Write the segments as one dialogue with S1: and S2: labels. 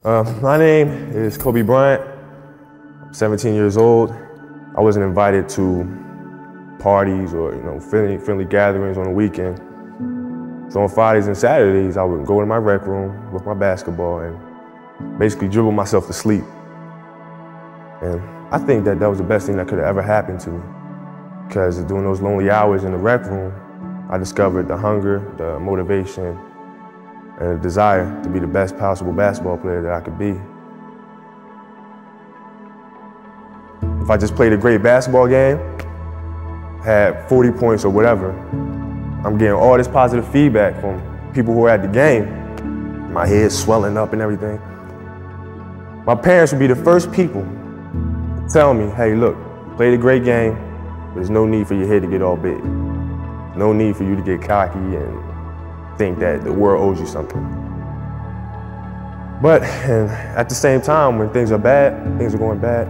S1: My name is Kobe Bryant. I'm 17 years old. I wasn't invited to parties or friendly gatherings on the weekend. So on Fridays and Saturdays, I would go in my rec room with my basketball and basically dribble myself to sleep. And I think that was the best thing that could have ever happened to me, because during those lonely hours in the rec room, I discovered the hunger, the motivation, and the desire to be the best possible basketball player that I could be. If I just played a great basketball game, had 40 points or whatever, I'm getting all this positive feedback from people who are at the game. My head's swelling up and everything. My parents would be the first people to tell me, hey, look, you played a great game, but there's no need for your head to get all big. No need for you to get cocky and think that the world owes you something. But at the same time, when things are bad, things are going bad,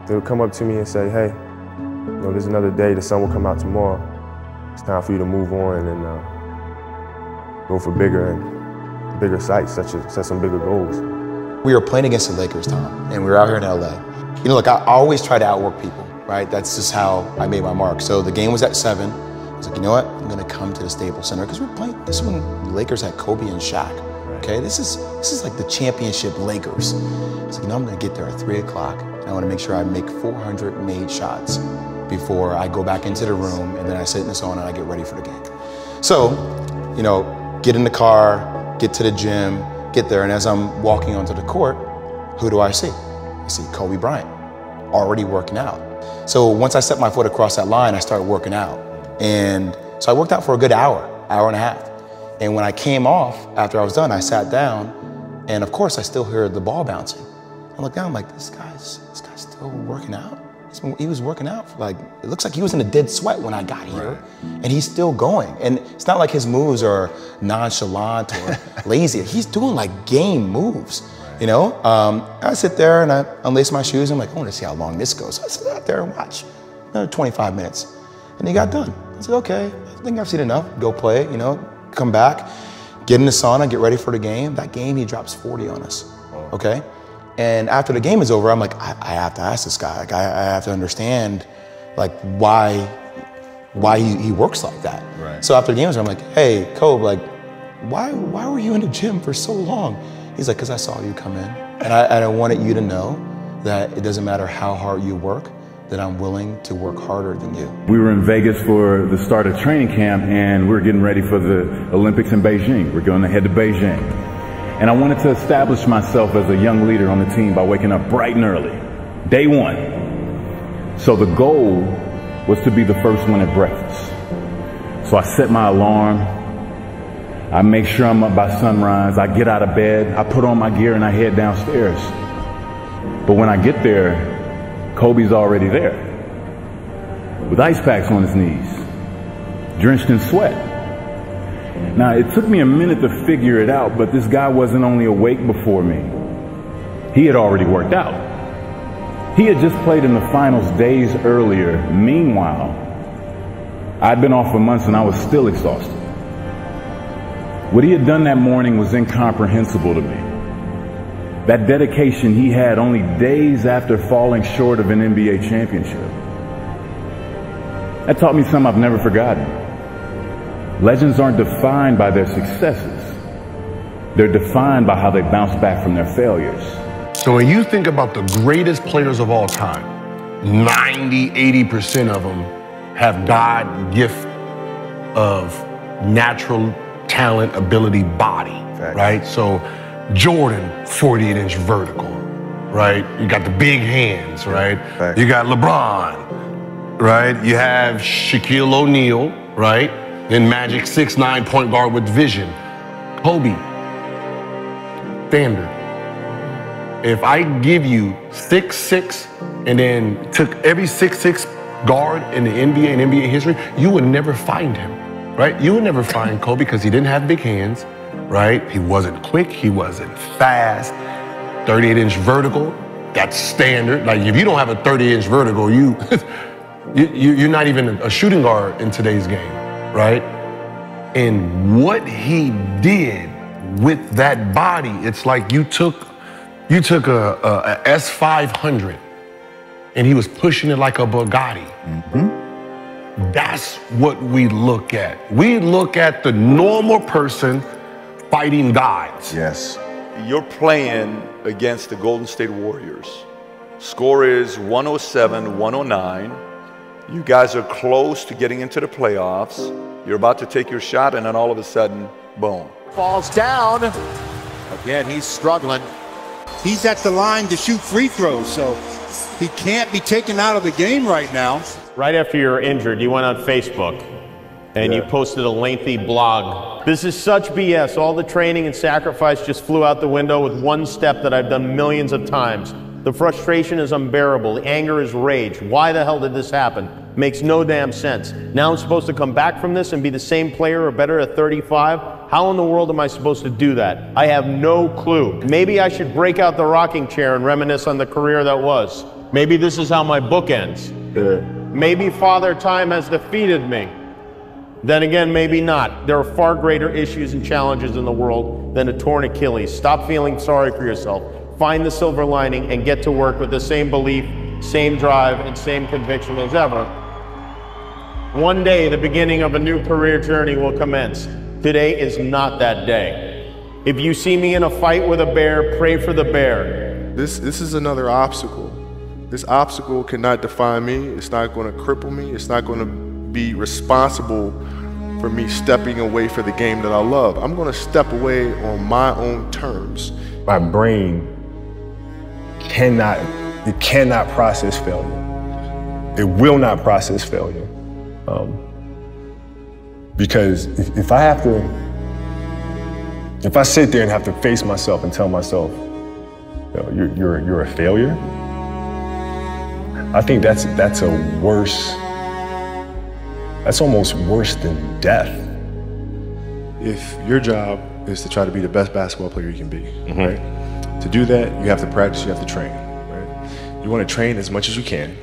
S1: they'll come up to me and say, hey, there's another day, the sun will come out tomorrow. It's time for you to move on and go for bigger sights, set some bigger goals.
S2: We were playing against the Lakers, Tom, and we were out here in LA. Look, I always try to outwork people, right? That's just how I made my mark. So the game was at 7. I was like, you know what? I'm gonna come to the Staples Center, because we're playing, this is when the Lakers had Kobe and Shaq, okay? This is like the championship Lakers. I was like, I'm gonna get there at 3 o'clock, and I wanna make sure I make 400 made shots before I go back into the room, and then I sit in the sauna and I get ready for the game. So, get in the car, get to the gym, get there, and as I'm walking onto the court, who do I see? I see Kobe Bryant, already working out. So once I set my foot across that line, I started working out. And so I worked out for a good hour and a half. And when I came off, after I was done, I sat down, and of course I still hear the ball bouncing. I look down, I'm like, this guy's still working out? He was working out for it looks like he was in a dead sweat when I got here, right. And he's still going. And it's not like his moves are nonchalant or lazy. He's doing game moves, right. I sit there and I unlace my shoes. I'm like, I want to see how long this goes. So I sit out there and watch another 25 minutes. And he got done. I said, okay, I think I've seen enough. Go play, come back, get in the sauna, get ready for the game. That game, he drops 40 on us, okay? And after the game is over, I'm like, I have to ask this guy. I have to understand, why he works like that. Right. So after the game is over, I'm like, hey, Kobe, why were you in the gym for so long? He's like, because I saw you come in, and I wanted you to know that it doesn't matter how hard you work, that I'm willing to work harder than you. We
S3: were in Vegas for the start of training camp, and we were getting ready for the Olympics in Beijing. We're going to head to Beijing. And I wanted to establish myself as a young leader on the team by waking up bright and early, day one. So the goal was to be the first one at breakfast. So I set my alarm. I make sure I'm up by sunrise. I get out of bed, I put on my gear, and I head downstairs. But when I get there, Kobe's already there, with ice packs on his knees, drenched in sweat. Now, it took me a minute to figure it out, but this guy wasn't only awake before me. He had already worked out. He had just played in the finals days earlier. Meanwhile, I'd been off for months and I was still exhausted. What he had done that morning was incomprehensible to me. That dedication he had only days after falling short of an NBA championship. That taught me something I've never forgotten. Legends aren't defined by their successes. They're defined by how they bounce back from their failures.
S4: So when you think about the greatest players of all time, 90–80% of them have God gift of natural talent, ability, body, right? So Jordan, 48-inch vertical, right? You got the big hands, right? You got LeBron, right? You have Shaquille O'Neal, right? Then Magic, 6'9" point guard with vision. Kobe, standard. If I give you 6'6" and then took every 6'6" guard in the NBA and NBA history, you would never find him, right? You would never find Kobe because he didn't have big hands, right? He wasn't quick, he wasn't fast. 38-inch vertical, that's standard. If you don't have a 30-inch vertical, you're not even a shooting guard in today's game, right? And what he did with that body, it's like you took You took a S500 and he was pushing it like a Bugatti. That's what we look at. We look at the normal person fighting gods.
S5: Yes. You're playing against the Golden State Warriors. Score is 107-109. You guys are close to getting into the playoffs. You're about to take your shot, and then all of a sudden, boom.
S6: Falls down. Again, he's struggling.
S7: He's at the line to shoot free throws, so he can't be taken out of the game right now.
S8: Right after you were injured, you went on Facebook and you posted a lengthy blog. This is such BS. All the training and sacrifice just flew out the window with one step that I've done millions of times. The frustration is unbearable. The anger is rage. Why the hell did this happen? Makes no damn sense. Now I'm supposed to come back from this and be the same player or better at 35? How in the world am I supposed to do that? I have no clue. Maybe I should break out the rocking chair and reminisce on the career that was. Maybe this is how my book ends. Maybe Father Time has defeated me. Then again, maybe not. There are far greater issues and challenges in the world than a torn Achilles. Stop feeling sorry for yourself. Find the silver lining and get to work with the same belief, same drive, and same conviction as ever. One day, the beginning of a new career journey will commence. Today is not that day. If you see me in a fight with a bear, pray for the bear.
S9: This is another obstacle. This obstacle cannot define me. It's not going to cripple me. It's not going to be responsible for me stepping away for the game that I love. I'm going to step away on my own terms.
S1: My brain cannot process failure. It will not process failure. Because if I sit there and have to face myself and tell myself, you're a failure, I think that's almost worse than death.
S9: If your job is to try to be the best basketball player you can be, right? To do that, you have to practice, you have to train, right? You want to train as much as you can,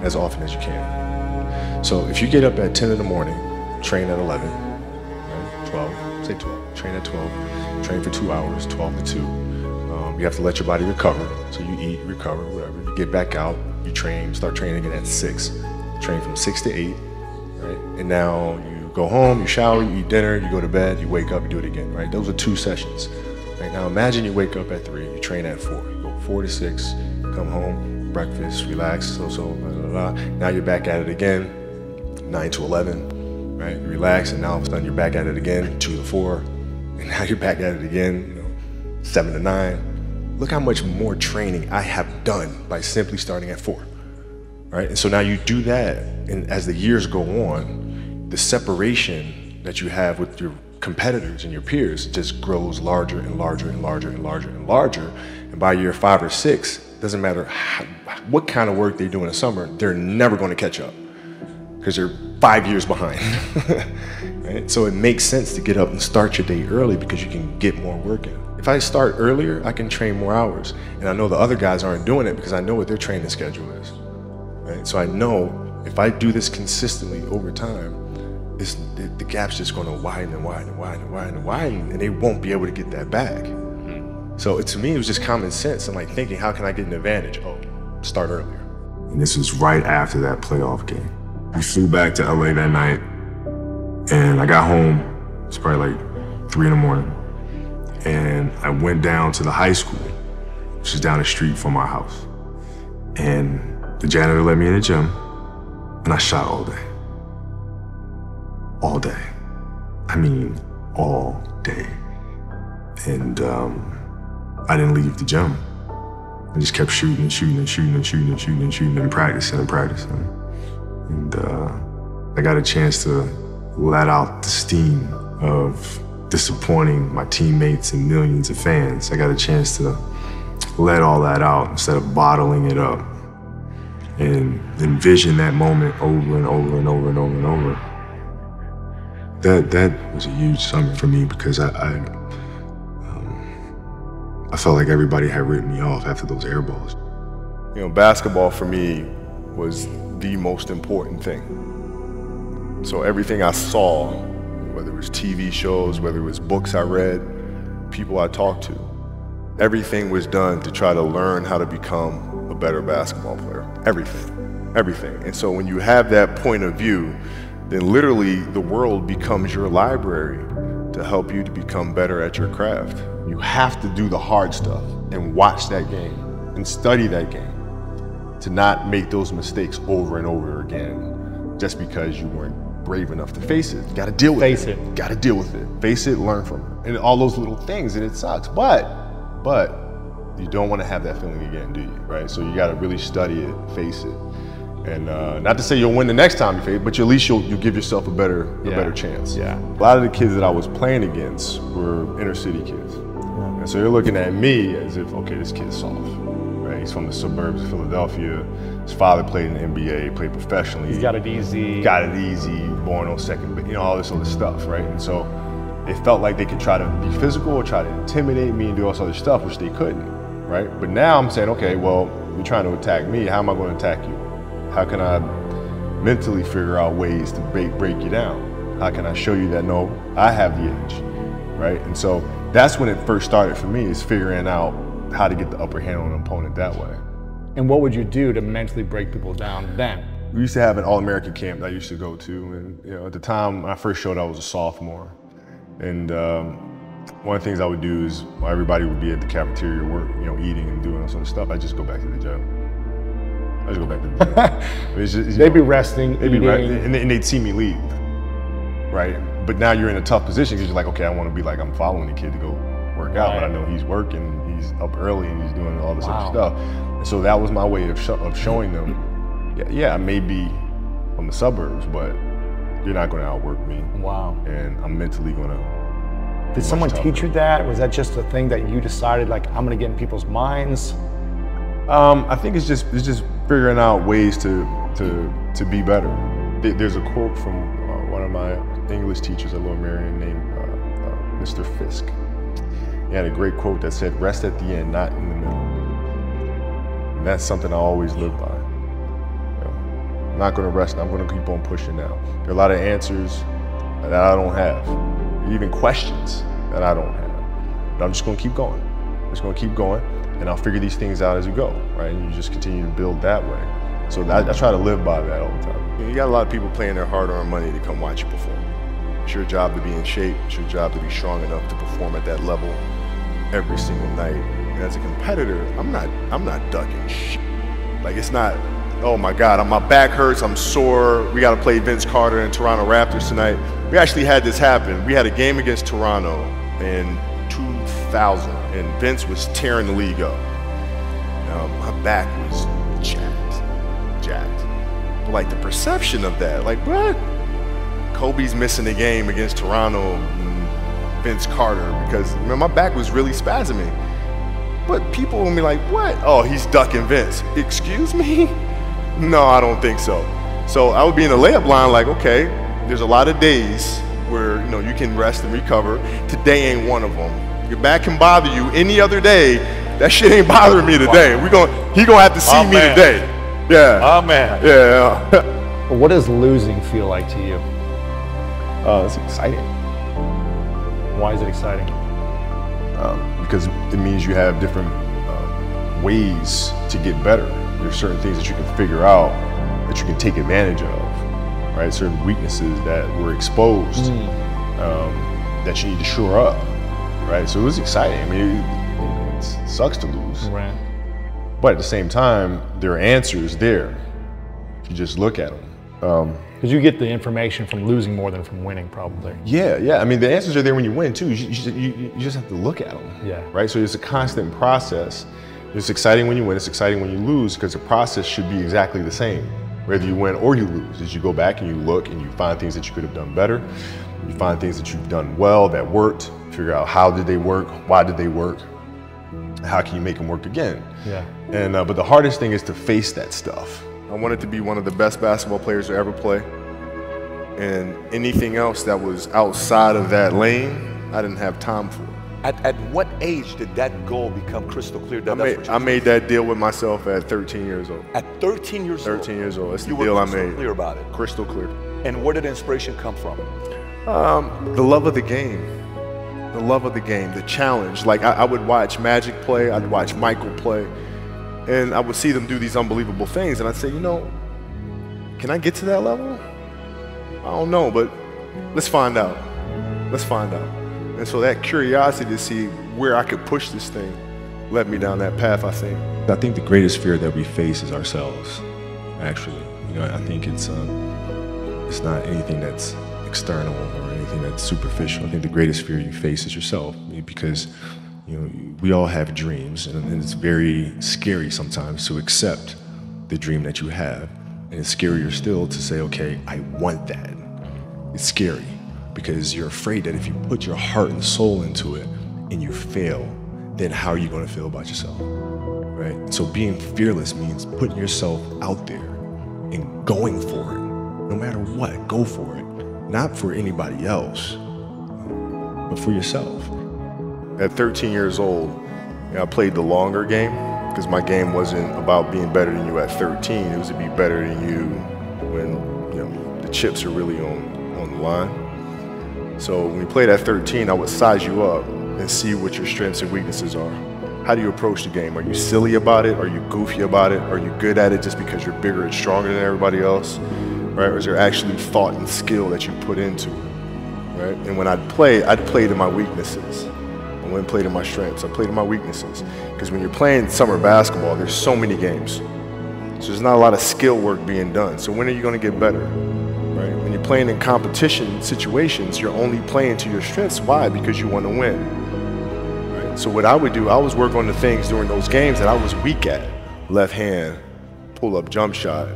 S9: as often as you can. So if you get up at 10 in the morning, train at 11, right? 12, say 12, train at 12, train for 2 hours, 12 to 2. You have to let your body recover. So you eat, recover, whatever. You get back out, you train, start training again at 6. Train from 6 to 8, right? And now you go home, you shower, you eat dinner, you go to bed, you wake up, you do it again, right? Those are 2 sessions. Right? Now imagine you wake up at 3, you train at 4. You go 4 to 6, come home, breakfast, relax, blah, blah, blah. Now you're back at it again, 9 to 11, right? You relax, and now all of a sudden you're back at it again, 2 to 4, and now you're back at it again, 7 to 9. Look how much more training I have done by simply starting at 4, right? And so now you do that, and as the years go on, the separation that you have with your competitors and your peers just grows larger and larger and larger and larger and larger. And by year 5 or 6, doesn't matter what kind of work they do in the summer, they're never going to catch up because they're 5 years behind. Right? So it makes sense to get up and start your day early because you can get more work in. If I start earlier, I can train more hours. And I know the other guys aren't doing it because I know what their training schedule is. Right? So I know if I do this consistently over time, the gap's just going to widen and widen and widen and widen and widen, and they won't be able to get that back. So to me, it was just common sense. I'm like thinking, how can I get an advantage? Oh, start earlier.
S10: And this was right after that playoff game. We flew back to LA that night, and I got home, it's probably like 3 in the morning. And I went down to the high school, which is down the street from our house. And the janitor let me in the gym, and I shot all day. All day. I mean, all day. And I didn't leave the gym. I just kept shooting and shooting and shooting and shooting and shooting and shooting and practicing and practicing. And I got a chance to let out the steam of disappointing my teammates and millions of fans. I got a chance to let all that out instead of bottling it up and envision that moment over and over and over and over and over. That was a huge summer for me because I felt like everybody had written me off after those air balls.
S9: You know, basketball for me was the most important thing. So everything I saw, whether it was TV shows, whether it was books I read, people I talked to, everything was done to try to learn how to become a better basketball player. Everything. And so when you have that point of view, then literally the world becomes your library to help you to become better at your craft. You have to do the hard stuff and watch that game and study that game to not make those mistakes over and over again just because you weren't brave enough to face it. You gotta deal with it. Face it. Gotta deal with it. Face it, learn from it. And all those little things, and it sucks. But you don't want to have that feeling again, do you? Right? So you gotta really study it, face it. And not to say you'll win the next time you face it, but at least you'll give yourself a better chance. Yeah. A lot of the kids that I was playing against were inner city kids. And so you're looking at me as if, okay, this kid's soft. Right? He's from the suburbs of Philadelphia. His father played in the NBA, played professionally. He's got it easy. Born on second, all this other stuff, right? And so it felt like they could try to be physical or try to intimidate me and do all this other stuff, which they couldn't, right? But now I'm saying, okay, well, you're trying to attack me. How am I going to attack you? How can I mentally figure out ways to break you down? How can I show you that, no, I have the edge, right? And so that's when it first started for me, is figuring out how to get the upper hand on an opponent that way.
S11: And what would you do to mentally break people down then?
S9: We used to have an All-American camp that I used to go to, and at the time when I first showed, I was a sophomore. And one of the things I would do is, while everybody would be at the cafeteria eating and doing all sort of stuff, I'd just go back to the gym.
S11: They'd be resting,
S9: and they'd see me leave, right? But now you're in a tough position because you're like, okay, I want to be like, I'm following the kid to go work out, but I know he's working, he's up early, and he's doing all this other stuff. And so that was my way of showing them, yeah, I may be from the suburbs, but you're not going to outwork me. Wow. And I'm mentally going to.
S11: Did someone teach you that? Was that just a thing that you decided, like, I'm going to get in people's minds?
S9: I think it's just figuring out ways to be better. There's a quote from one of my English teachers at Lower Merion named Mr. Fisk. He had a great quote that said, "Rest at the end, not in the middle." And that's something I always live by. I'm not going to rest. I'm going to keep on pushing now. There are a lot of answers that I don't have, even questions that I don't have. But I'm just going to keep going. I'm just going to keep going. And I'll figure these things out as you go, right? And you just continue to build that way. So I try to live by that all the time. You got a lot of people paying their hard-earned money to come watch you perform. It's your job to be in shape. It's your job to be strong enough to perform at that level every single night. And as a competitor, I'm not ducking shit. Like, it's not, oh my God, my back hurts, I'm sore. We got to play Vince Carter and Toronto Raptors tonight. We actually had this happen. We had a game against Toronto in 2000, and Vince was tearing the league up. My back was jacked. But like the perception of that, like what? Kobe's missing the game against Toronto and Vince Carter because my back was really spasming. But people will be like, what? Oh, he's ducking Vince. Excuse me? No, I don't think so. So I would be in the layup line like, okay, there's a lot of days where you can rest and recover. Today ain't one of them. Your back can bother you any other day. That shit ain't bothering me today. He gonna have to see me today. Yeah.
S5: Oh man.
S9: Yeah.
S11: But what does losing feel like to you?
S9: It's exciting.
S11: Why is it exciting?
S9: Because it means you have different ways to get better. There's certain things that you can figure out that you can take advantage of, right? Certain weaknesses that were exposed that you need to shore up, right? So it was exciting. I mean, it sucks to lose, right? But at the same time, there are answers there if you just look at them.
S11: Because you get the information from losing more than from winning, probably.
S9: Yeah. I mean, the answers are there when you win too. You just have to look at them.
S11: Yeah.
S9: Right. So it's a constant process. It's exciting when you win. It's exciting when you lose because the process should be exactly the same, whether you win or you lose. As you go back and you look and you find things that you could have done better. You find things that you've done well that worked. Figure out how did they work, why did they work, how can you make them work again?
S11: Yeah.
S9: And but the hardest thing is to face that stuff. I wanted to be one of the best basketball players to ever play. And anything else that was outside of that lane, I didn't have time for.
S5: At what age did that goal become crystal clear?
S9: I made that deal with myself at 13 years old.
S5: At 13 years old?
S9: 13 years old. That's the deal I made.
S5: You were crystal clear about it?
S9: Crystal clear.
S5: And where did inspiration come from?
S9: The love of the game. the love of the game, the challenge. Like I would watch Magic play, I'd watch Michael play, and I would see them do these unbelievable things, and I'd say, you know, can I get to that level? I don't know, but let's find out. Let's find out. And so that curiosity to see where I could push this thing led me down that path, I think.
S10: I think the greatest fear that we face is ourselves, actually. You know, I think it's not anything that's external or anything that's superficial. I think the greatest fear you face is yourself, because you know, we all have dreams, and it's very scary sometimes to accept the dream that you have. And it's scarier still to say, okay, I want that. It's scary because you're afraid that if you put your heart and soul into it and you fail, then how are you going to feel about yourself, right? So being fearless means putting yourself out there and going for it. No matter what, go for it. Not for anybody else, but for yourself.
S9: At 13 years old, I played the longer game because my game wasn't about being better than you at 13. It was to be better than you when, you know, the chips are really on the line. So when we played at 13, I would size you up and see what your strengths and weaknesses are. How do you approach the game? Are you silly about it? Are you goofy about it? Are you good at it just because you're bigger and stronger than everybody else? Right? Or is there actually thought and skill that you put into it? Right? And when I'd play to my weaknesses. I wouldn't play to my strengths. I played to my weaknesses. Because when you're playing summer basketball, there's so many games. So there's not a lot of skill work being done. So when are you going to get better? Right? When you're playing in competition situations, you're only playing to your strengths. Why? Because you want to win. Right? So what I would do, I was work on the things during those games that I was weak at. Left hand, pull up jump shot,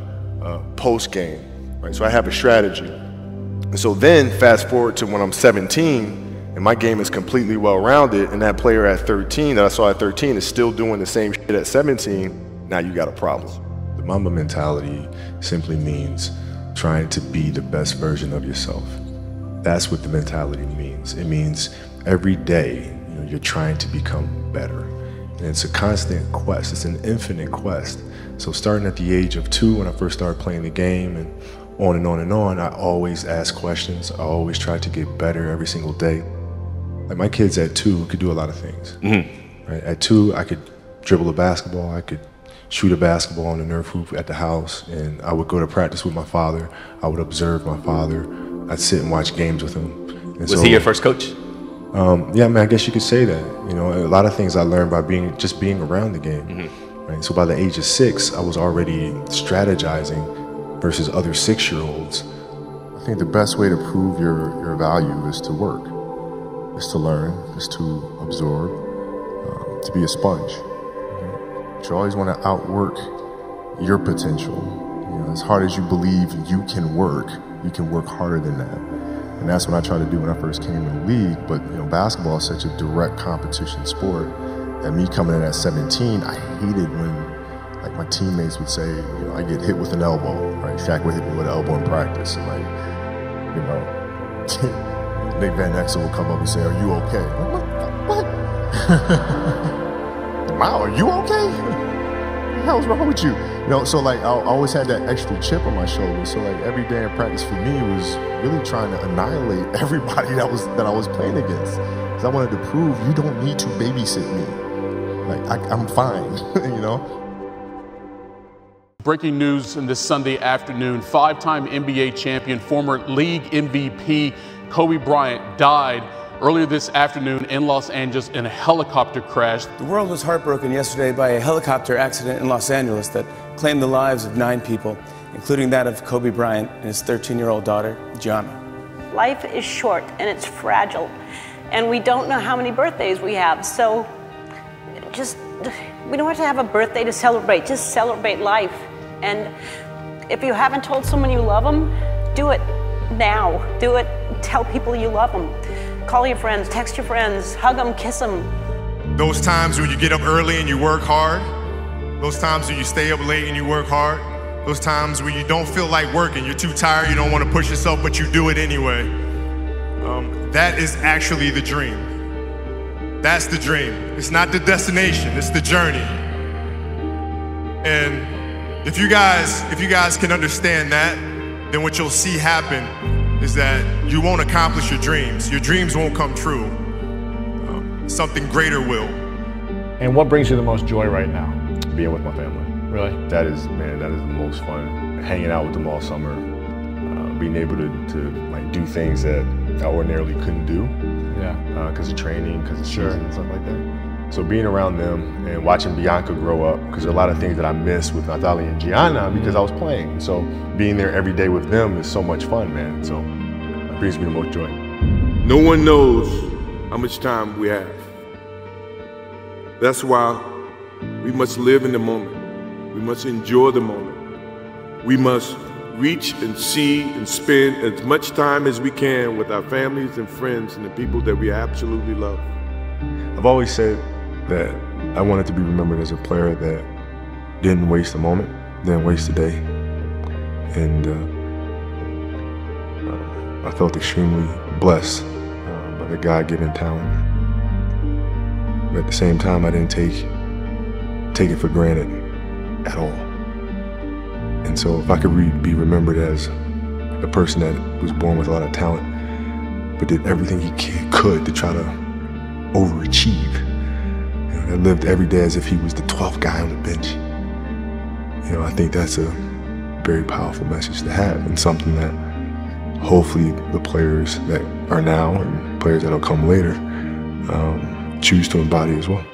S9: post game. Right? So I have a strategy. And so then fast forward to when I'm 17, and my game is completely well-rounded, and that player at 13 that I saw at 13 is still doing the same shit at 17, now you got a problem.
S10: The Mamba mentality simply means trying to be the best version of yourself. That's what the mentality means. It means every day, you know, you're trying to become better. And it's a constant quest. It's an infinite quest. So starting at the age of 2, when I first started playing the game, and on and on and on, I always ask questions. I always try to get better every single day. Like my kids at 2 could do a lot of things. Right? At 2, I could dribble a basketball. I could shoot a basketball on the Nerf hoop at the house, and I would go to practice with my father. I would observe my father. I'd sit and watch games with him. And
S12: was he your first coach?
S10: Yeah, man, I guess you could say that. You know, a lot of things I learned by just being around the game. Right? So by the age of 6, I was already strategizing versus other 6-year-olds. I think the best way to prove your value is to work, is to learn, is to absorb, to be a sponge. You always want to outwork your potential. You know, as hard as you believe you can work harder than that. And that's what I tried to do when I first came in the league. But you know, basketball is such a direct competition sport that me coming in at 17, I hated when like my teammates would say, you know, I get hit with an elbow, right? Shaq would hit me with an elbow in practice, and like, you know, Nick Van Exel will come up and say, "Are you okay?" I'm like, what? Wow, are you okay? What the hell's wrong with you? You know, so like I always had that extra chip on my shoulder. So like every day in practice for me was really trying to annihilate everybody that I was playing against. Because I wanted to prove you don't need to babysit me. Like I'm fine, you know.
S13: Breaking news in this Sunday afternoon, 5-time NBA champion, former league MVP Kobe Bryant died earlier this afternoon in Los Angeles in a helicopter crash.
S14: The world was heartbroken yesterday by a helicopter accident in Los Angeles that claimed the lives of 9 people, including that of Kobe Bryant and his 13-year-old daughter, Gianna.
S15: Life is short and it's fragile, and we don't know how many birthdays we have, so we don't have to have a birthday to celebrate, just celebrate life. And if you haven't told someone you love them, do it now. Do it, tell people you love them. Call your friends, text your friends, hug them, kiss them.
S16: Those times when you get up early and you work hard, those times when you stay up late and you work hard, those times when you don't feel like working, you're too tired, you don't want to push yourself, but you do it anyway. That is actually the dream. That's the dream. It's not the destination, it's the journey. And if you guys can understand that, then what you'll see happen is that you won't accomplish your dreams. Your dreams won't come true. something greater will.
S11: And what brings you the most joy right now?
S9: Being with my family.
S11: Really?
S9: That is the most fun. Hanging out with them all summer, being able to like do things that I ordinarily couldn't do.
S11: Yeah.
S9: Because of training, because of season and stuff like that. So being around them and watching Bianca grow up, because there are a lot of things that I missed with Natalia and Gianna because I was playing. So being there every day with them is so much fun, man. So it brings me the most joy.
S12: No one knows how much time we have. That's why we must live in the moment. We must enjoy the moment. We must reach and see and spend as much time as we can with our families and friends and the people that we absolutely love.
S9: I've always said that I wanted to be remembered as a player that didn't waste a moment, didn't waste a day. And I felt extremely blessed by the God-given talent. But at the same time, I didn't take it for granted at all. And so if I could be remembered as a person that was born with a lot of talent, but did everything he could to try to overachieve, that lived every day as if he was the 12th guy on the bench, I think that's a very powerful message to have, and something that hopefully the players that are now and players that will come later choose to embody as well.